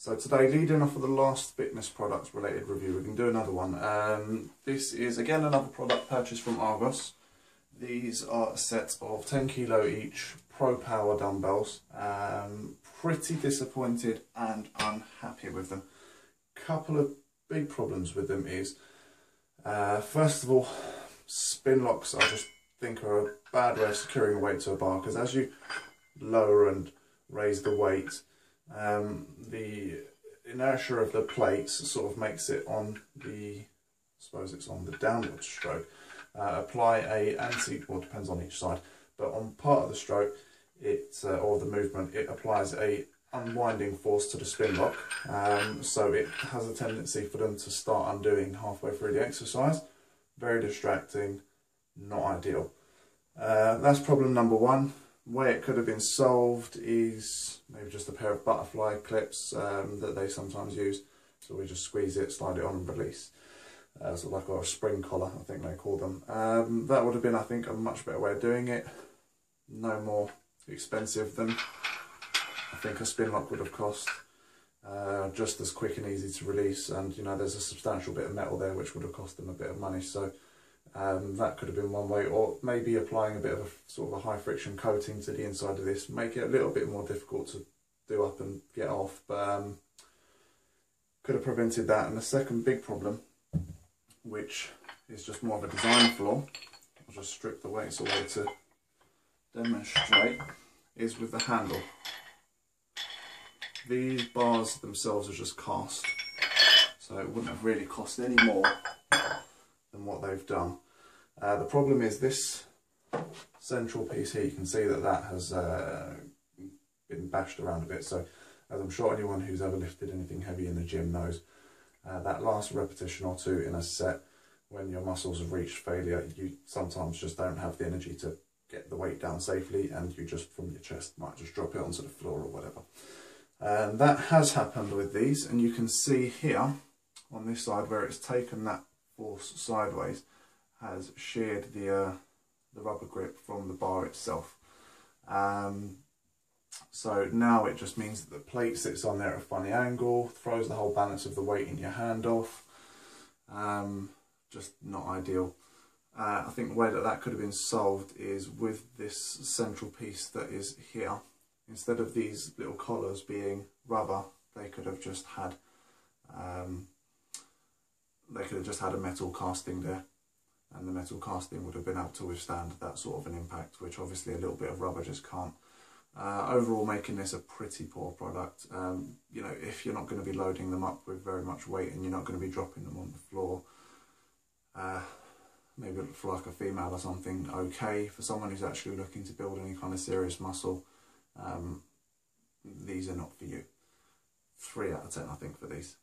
So today, leading off of the last fitness products related review, we can do another one. This is again another product purchased from Argos. These are a set of 10 kilo each Pro Power dumbbells. Pretty disappointed and unhappy with them. Couple of big problems with them is, first of all, spin locks I just think are a bad way of securing a weight to a bar, because as you lower and raise the weight, the inertia of the plates sort of makes it on the, I suppose it's on the downward stroke, apply a well, it depends on each side, but on part of the stroke, or the movement, it applies a unwinding force to the spin lock, so it has a tendency for them to start undoing halfway through the exercise. Very distracting, not ideal. That's problem number one. Way it could have been solved is maybe just a pair of butterfly clips that they sometimes use. So we just squeeze it, slide it on and release. So like a spring collar, I think they call them. That would have been, I think, a much better way of doing it. No more expensive than I think a spin lock would have cost. Just as quick and easy to release, and you know, there's a substantial bit of metal there which would have cost them a bit of money. So that could have been one way, or maybe applying a bit of a sort of a high friction coating to the inside of this, make it a little bit more difficult to do up and get off, but could have prevented that. And the second big problem, which is just more of a design flaw, I'll just strip the weights away to demonstrate, is with the handle. These bars themselves are just cast, so it wouldn't have really cost any more than what they've done. The problem is this central piece here, you can see that that has been bashed around a bit. So as I'm sure anyone who's ever lifted anything heavy in the gym knows, that last repetition or two in a set, when your muscles have reached failure, you sometimes just don't have the energy to get the weight down safely, and you just from your chest might just drop it onto the floor or whatever. And that has happened with these, and you can see here on this side where it's taken that force sideways, has sheared the rubber grip from the bar itself. So now it just means that the plate sits on there at a funny angle, throws the whole balance of the weight in your hand off. Just not ideal. I think the way that that could have been solved is with this central piece that is here. Instead of these little collars being rubber, they could have just had a metal casting there, and the metal casting would have been able to withstand that sort of an impact, which obviously a little bit of rubber just can't. Overall, making this a pretty poor product. You know, if you're not going to be loading them up with very much weight and you're not going to be dropping them on the floor, maybe for like a female or something, okay. For someone who's actually looking to build any kind of serious muscle, these are not for you. 3 out of 10 I think for these.